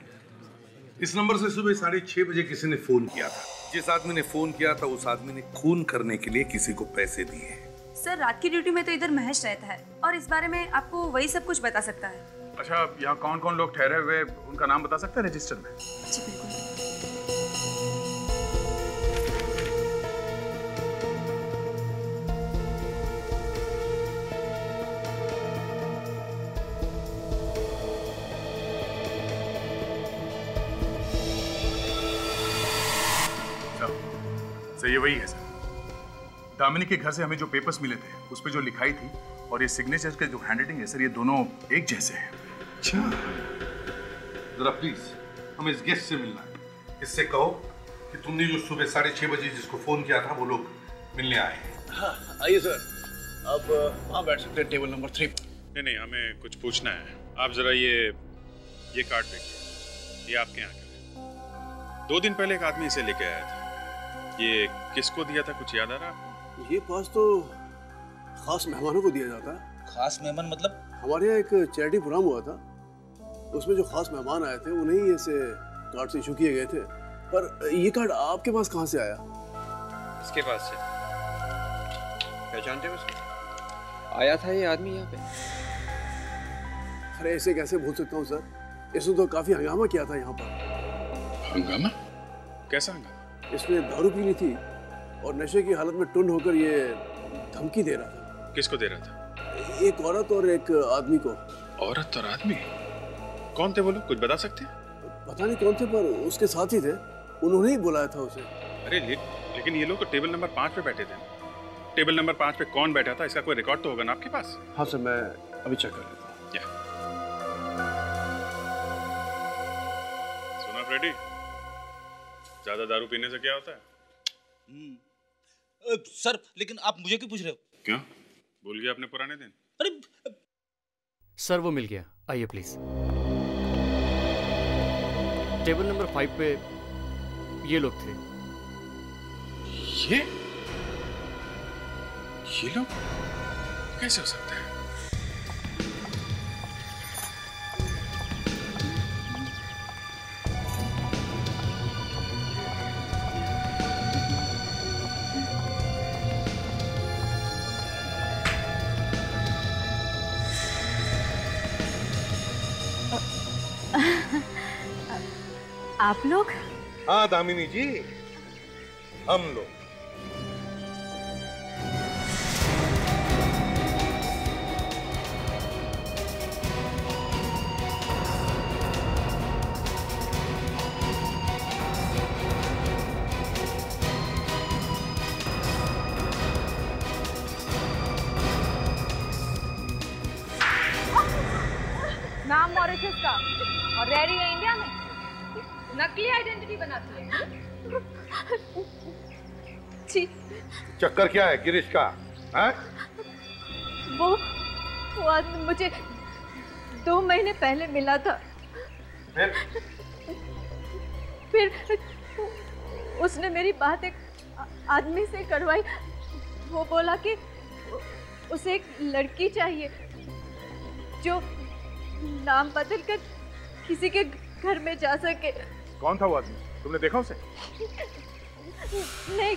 इस नंबर से सुबह 6:30 बजे किसी ने फोन किया था। जिस आदमी ने फोन किया था उस आदमी ने खून करने के लिए किसी को पैसे दिए। सर, रात की ड्यूटी में तो इधर महेश रहता है और इस बारे में आपको वही सब कुछ बता सकता है। अच्छा, यहाँ कौन कौन लोग ठहरे हुए उनका नाम बता सकते हैं रजिस्टर में? जी बिल्कुल। सर ये वही है सर। दामिनी के घर से हमें जो पेपर्स मिले थे उस पे जो लिखाई थी और ये सिग्नेचर के जो हैंडराइटिंग है सर, ये दोनों एक जैसे हैं। अच्छा, जरा प्लीज हमें इस गेस्ट से मिलना है। इससे कहो कि तुमने जो सुबह 6:30 बजे जिसको फोन किया था वो लोग मिलने आए हैं। हाँ, आइए सर। अब वहाँ बैठ सकते हैं टेबल नंबर 3 पर। नहीं नहीं, हमें कुछ पूछना है। आप जरा ये कार्ड देखिए, ये आपके यहाँ का है। 2 दिन पहले एक आदमी इसे लेके आया था। ये किसको दिया था, कुछ याद आ रहा? ये पास तो खास मेहमानों को दिया जाता है। खास मेहमान मतलब? हमारे यहाँ एक चैरिटी प्रोग्राम हुआ था, उसमें जो खास मेहमान आए थे उन्हें ऐसे कार्ड इशू किए गए थे। पर ये कार्ड आपके पास कहाँ से आया? इसके पास से। पहचानते हो उसको? आया था ये आदमी यहाँ पे। अरे ऐसे कैसे भूल सकता हूँ सर, इसने तो काफी हंगामा किया था यहाँ पर। हंगामा? कैसा हंगामा? इसने दारू पी ली थी और नशे की हालत में टुंड होकर ये धमकी दे रहा था। किसको दे रहा था? एक औरत और एक आदमी को। औरत और आदमी? कौन थे वो लोग, कुछ बता सकते हैं? पता नहीं कौन थे, पर उसके साथ ही थे, उन्होंने ही बुलाया था उसे। अरे लेकिन ये लोग तो टेबल नंबर 5 पे बैठे थे। टेबल नंबर 5 पे कौन बैठा था, इसका कोई रिकॉर्ड तो होगा ना आपके पास? हाँ सर, मैं अभी चेक कर लेता हूँ। सुना फ्रेडी, ज्यादा दारू पीने से क्या होता है? सर लेकिन आप मुझे क्यों पूछ रहे हो? क्यों, भूल गया अपने पुराने दिन? अरे सर वो मिल गया, आइए प्लीज। टेबल नंबर 5 पे ये लोग थे। ये लोग कैसे हो सकते हैं? आप लोग? हाँ दामिनी जी, हम लोग। नाम मॉरिशस का और रह रही है इंडिया में। नकली आइडेंटिटी बनाती है। जी चक्कर क्या है गिरीश का? है? वो आदमी मुझे 2 महीने पहले मिला था। फिर उसने मेरी बात एक आदमी से करवाई। वो बोला कि उसे एक लड़की चाहिए जो नाम बदल कर किसी के घर में जा सके। कौन था वो आदमी, तुमने देखा उसे? नहीं,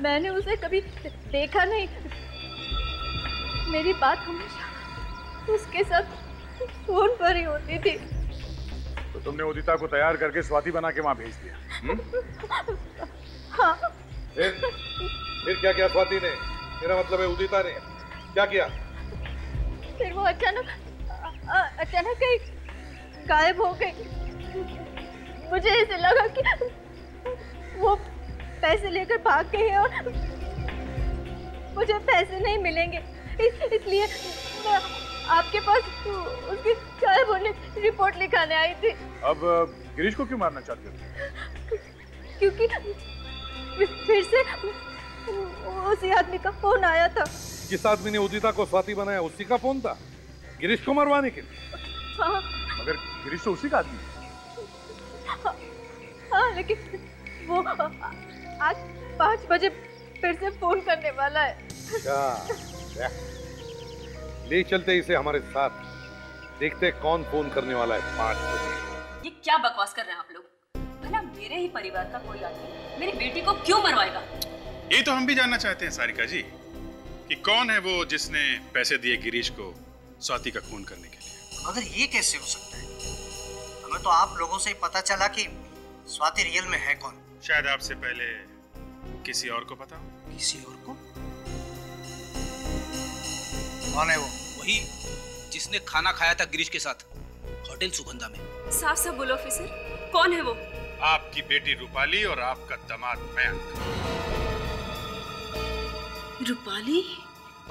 मैंने उसे कभी देखा नहीं। मेरी बात हमेशा उसके साथ फोन पर ही होती थी। तो तुमने उदिता को तैयार करके स्वाति बना के वहां भेज दिया? हाँ। फिर क्या किया स्वाति ने? मेरा मतलब है उदिता ने क्या किया? फिर वो अचानक कहीं गायब हो गई। मुझे ऐसे लगा कि वो पैसे लेकर भाग गई है और मुझे पैसे नहीं मिलेंगे, इसलिए मैं आपके पास उसकी गायब होने की रिपोर्ट लिखाने आई थी। अब गिरीश को क्यों मारना चाहते हो? क्योंकि फिर से उसी आदमी का फोन आया था। जिस आदमी ने उदिता को स्वाति बनाया उसी का फोन था गिरीश को मरवाने के लिए? हाँ। मगर गिरीश तो उसी का आदमी है। हाँ, लेकिन वो आज 5 बजे फिर से फोन करने वाला है। अच्छा, ले चलते इसे हमारे साथ, देखते कौन फोन करने वाला है 5 बजे। ये क्या बकवास कर रहे हैं आप लोग? भला मेरे ही परिवार का कोई आदमी मेरी बेटी को क्यों मरवाएगा? ये तो हम भी जानना चाहते हैं सारिका जी कि कौन है वो जिसने पैसे दिए गिरीश को स्वाति का खून करने के लिए। मगर ये कैसे हो सकता है? हमें तो आप लोगों से ही पता चला कि स्वाति रियल में है कौन। शायद आपसे पहले किसी और को पता हो। किसी और को? कौन है वो? वही जिसने खाना खाया था गिरीश के साथ होटल सुगंधा में। साफ साफ बोलो ऑफिसर, कौन है वो? आपकी बेटी रूपाली और आपका दामाद मयंक। रूपाली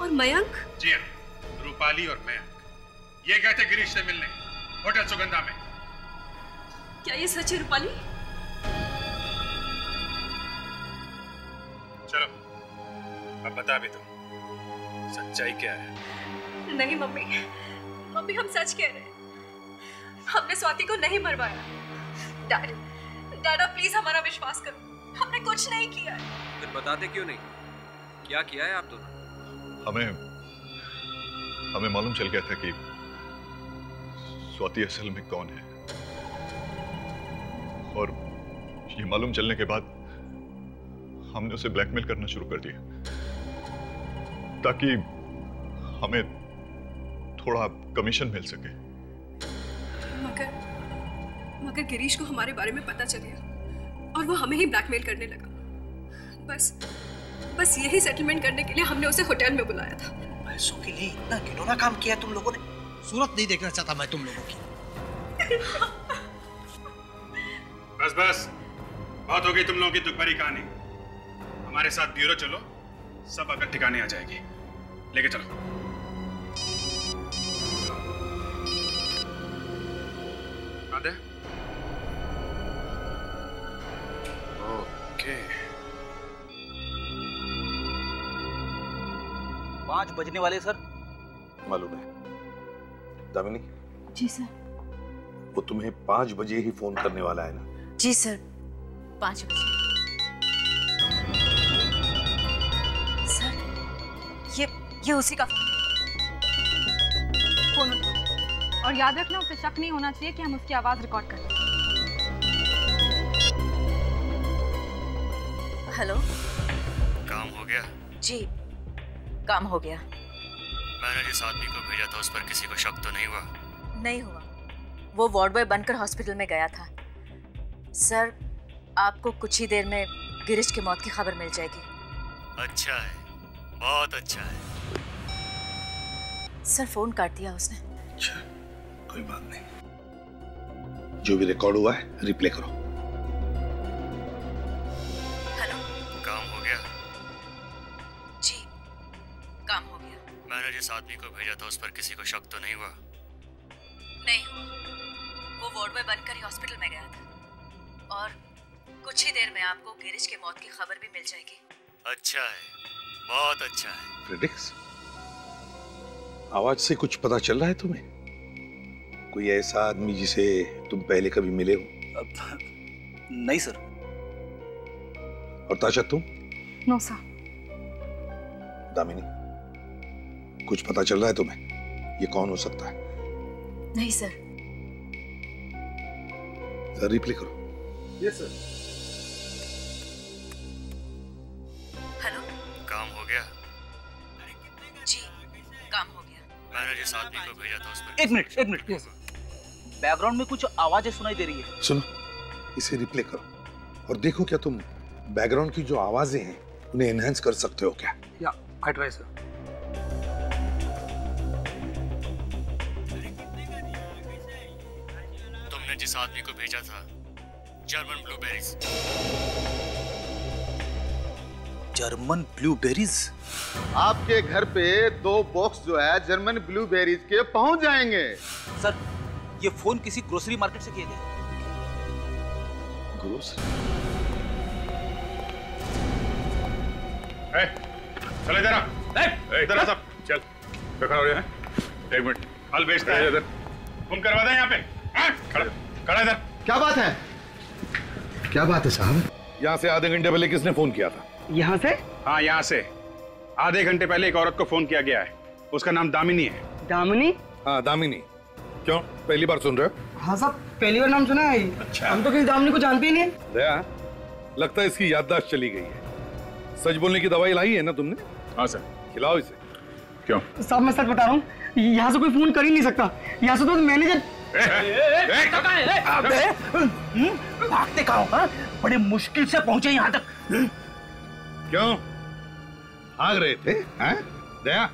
और मयंक? जी हाँ, रूपाली और मयंक ये गए थे गिरीश से मिलने होटल सुगंधा में। क्या ये सच है रूपाली? चलो अब बता भी दो सच्चाई क्या है? नहीं मम्मी, मम्मी हम सच कह रहे हैं। हमने स्वाति को नहीं मरवाया। डैडा प्लीज हमारा विश्वास करो, हमने कुछ नहीं किया है। फिर बताते क्यों नहीं? क्या किया है आप दोनों? हमें मालूम चल गया था कि स्वाति असल में कौन है, और ये मालूम चलने के बाद हमने उसे ब्लैकमेल करना शुरू कर दिया ताकि हमें थोड़ा कमीशन मिल सके। मगर गिरीश को हमारे बारे में पता चल गया और वो हमें ही ब्लैकमेल करने लगा। बस यही सेटलमेंट करने के लिए हमने उसे होटल में बुलाया था। पैसों के लिए इतना घिनौना काम किया तुम लोगों ने। सूरत नहीं देखना चाहता मैं तुम लोगों की। बस बस, बहुत हो गई तुम लोगों की दुखभरी कहानी। हमारे साथ ब्यूरो चलो, सब अगर ठिकाने आ जाएगी। लेके चलो। आदे? ओके। 5 बजने वाले सर। मालूम है दामिनी? जी सर। वो तुम्हें 5 बजे ही फोन करने वाला है ना? जी सर, 5 बजे। सर ये उसी का फोन उठाओ और याद रखना उसे शक नहीं होना चाहिए कि हम उसकी आवाज रिकॉर्ड कर रहे हैं। हेलो। काम हो गया? जी काम हो गया। मैंने जिस आदमी को भेजा था उस पर किसी को शक तो नहीं हुआ? नहीं हुआ, वो वार्ड बॉय बनकर हॉस्पिटल में गया था। सर आपको कुछ ही देर में गिरीश की मौत की खबर मिल जाएगी। अच्छा है, बहुत अच्छा है। सर फोन काट दिया उसने। अच्छा, कोई बात नहीं। जो भी रिकॉर्ड हुआ है रिप्ले करो। हेलो। काम हो गया? जी काम हो गया। मैंने जिस आदमी को भेजा था उस पर किसी को शक तो नहीं हुआ? नहीं हुआ, वो वार्ड बॉय बनकर ही हॉस्पिटल में गया था और कुछ ही देर में आपको गिरीश की मौत की खबर भी मिल जाएगी। अच्छा है, बहुत अच्छा है। फ्रेडिक्स, आवाज से कुछ पता चल रहा है तुम्हें? कोई ऐसा आदमी जिसे तुम पहले कभी मिले हो? नहीं सर। और ताशा तुम? No sir. दामिनी, कुछ पता चल रहा है तुम्हें? ये कौन हो सकता है? नहीं सर। सर रिप्ले करो। Yes sir. हेलो। काम हो गया? जी काम हो गया। मैंने जिस आदमी को भेजा था उस पर। एक मिनट। बैकग्राउंड में कुछ आवाजें सुनाई दे रही है। सुनो, इसे रिप्ले करो और देखो क्या तुम बैकग्राउंड की जो आवाजें हैं उन्हें एनहांस कर सकते हो क्या? या आई ट्राई सर। तुमने जिस आदमी को भेजा था, जर्मन ब्लूबेरीज। German blueberries? आपके घर पे 2 बॉक्स जो है जर्मन ब्लूबेरीज के पहुंच जाएंगे। सर ये फोन किसी ग्रोसरी मार्केट से किया गया। ग्रोसरी? चल इधर आ। इधर आ सब। चल खड़ा हो जाए। 1 मिनट। फल बेचता है इधर। फोन करवा दे यहाँ पे। खड़ा इधर। क्या बात है? क्या बात है साहब? यहाँ से आधे घंटे पहले किसने फोन किया था? यहाँ से? हाँ यहाँ से। आधे घंटे पहले एक औरत को फोन किया गया है। उसका नाम दामिनी है। दामिनी? हाँ दामिनी। क्यों, पहली बार सुन रहे हो? हाँ साहब, पहली बार नाम सुना है। अच्छा। हम तो किसी दामिनी को जानते ही नहीं। दया, लगता है इसकी याददाश्त चली गई है। सच बोलने की दवाई लाई है ना तुमने? हाँ सर। खिलाओ इसे। क्यों? साहब मैं सच बता रहा हूँ, यहाँ से कोई फोन कर ही नहीं सकता। यहाँ से तो मैनेजर। भागते कहाँ हो? बड़े मुश्किल से पहुंचे यहाँ तक। क्यों भाग रहे थे? दया,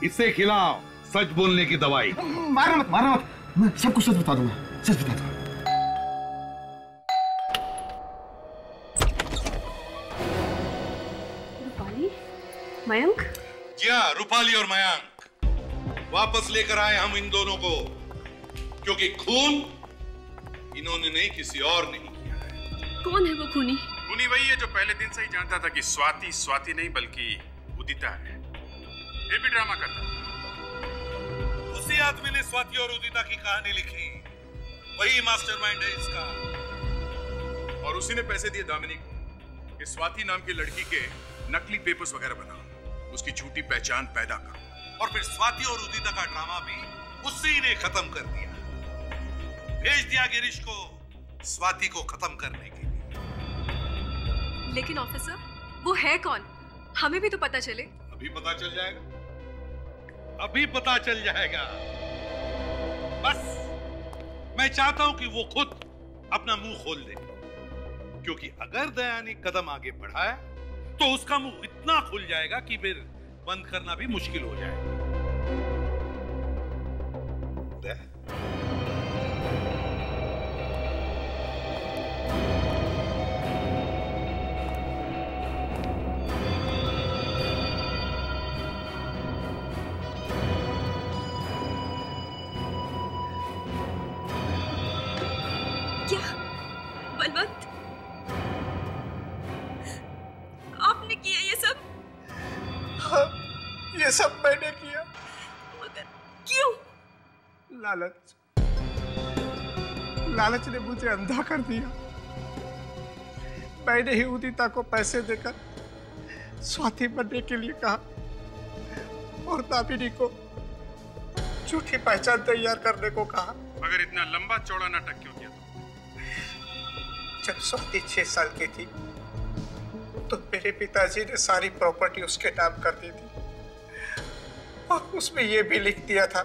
इसे खिलाओ सच बोलने की दवाई। मारो मत, मैं सब कुछ सच बता दूंगा, सच बता दूंगा। रूपाली, मयंक? जी हाँ, रूपाली और मयंक वापस लेकर आए हम इन दोनों को, क्योंकि खून इन्होंने नहीं किसी और नहीं किया है। कौन है वो खूनी? खूनी वही है जो पहले दिन से ही जानता था कि स्वाति नहीं बल्कि उदिता है। ये भी ड्रामा करता। उसी आदमी ने स्वाति और उदिता की कहानी लिखी, वही मास्टरमाइंड है इसका। और उसी ने पैसे दिए दामिनी को कि स्वाति नाम की लड़की के नकली पेपर्स वगैरह बनाओ, उसकी झूठी पहचान पैदा करो। और फिर स्वाति और उदिता का ड्रामा भी उसी ने खत्म कर दिया। भेज दिया गिरीश को स्वाति को खत्म करने के लिए। लेकिन ऑफिसर, वो है कौन? हमें भी तो पता चले। अभी पता चल जाएगा, अभी पता चल जाएगा। बस मैं चाहता हूं कि वो खुद अपना मुंह खोल दे, क्योंकि अगर दया ने कदम आगे बढ़ाया तो उसका मुंह इतना खुल जाएगा कि फिर बंद करना भी मुश्किल हो जाएगा। दया, बलवंत, आपने किया ये सब? हाँ, ये सब मैंने किया। मगर क्यों? लालच, लालच ने मुझे अंधा कर दिया। मैंने ही उदिता को पैसे देकर स्वाति बनने के लिए कहा और दामिनी को झूठी पहचान तैयार करने को कहा। मगर इतना लंबा चौड़ा नाटक क्यों किया? जब स्वाति 6 साल की थी तो मेरे पिताजी ने सारी प्रॉपर्टी उसके नाम कर दी थी और उसमें यह भी लिख दिया था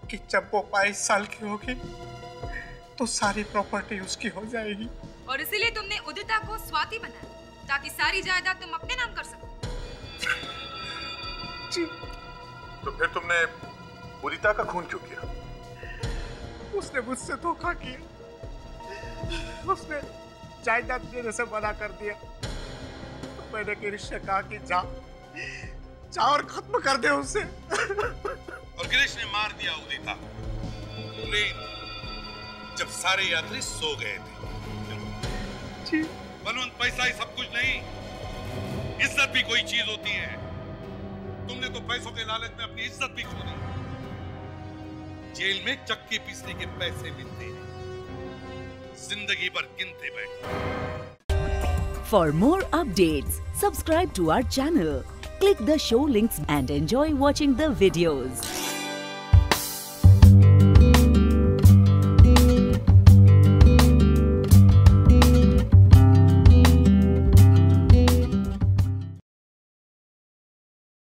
कि जब वो 22 साल की होगी तो सारी प्रॉपर्टी उसकी हो जाएगी। और इसीलिए तुमने उदिता को स्वाति बनाया ताकि सारी जायदाद तुम अपने नाम कर सको। जी। तो फिर तुमने उदिता का खून क्यों किया? उसने मुझसे धोखा किया, उसने जायदाद देने से मना कर दिया। तो मैंने गिरीश से कहा कि जा और खत्म कर दे उसे। और गिरीश ने मार दिया उदिता प्लेन जब सारे यात्री सो गए थे। जी। बलवंत, पैसा ही सब कुछ नहीं, इज्जत भी कोई चीज होती है। तुमने तो पैसों के लालच में अपनी इज्जत भी खो दी। जेल में चक्की पीसने के पैसे मिलते हैं, जिंदगी भर गिनते बैठे। For more updates, subscribe to our channel, click the show links and enjoy watching the videos.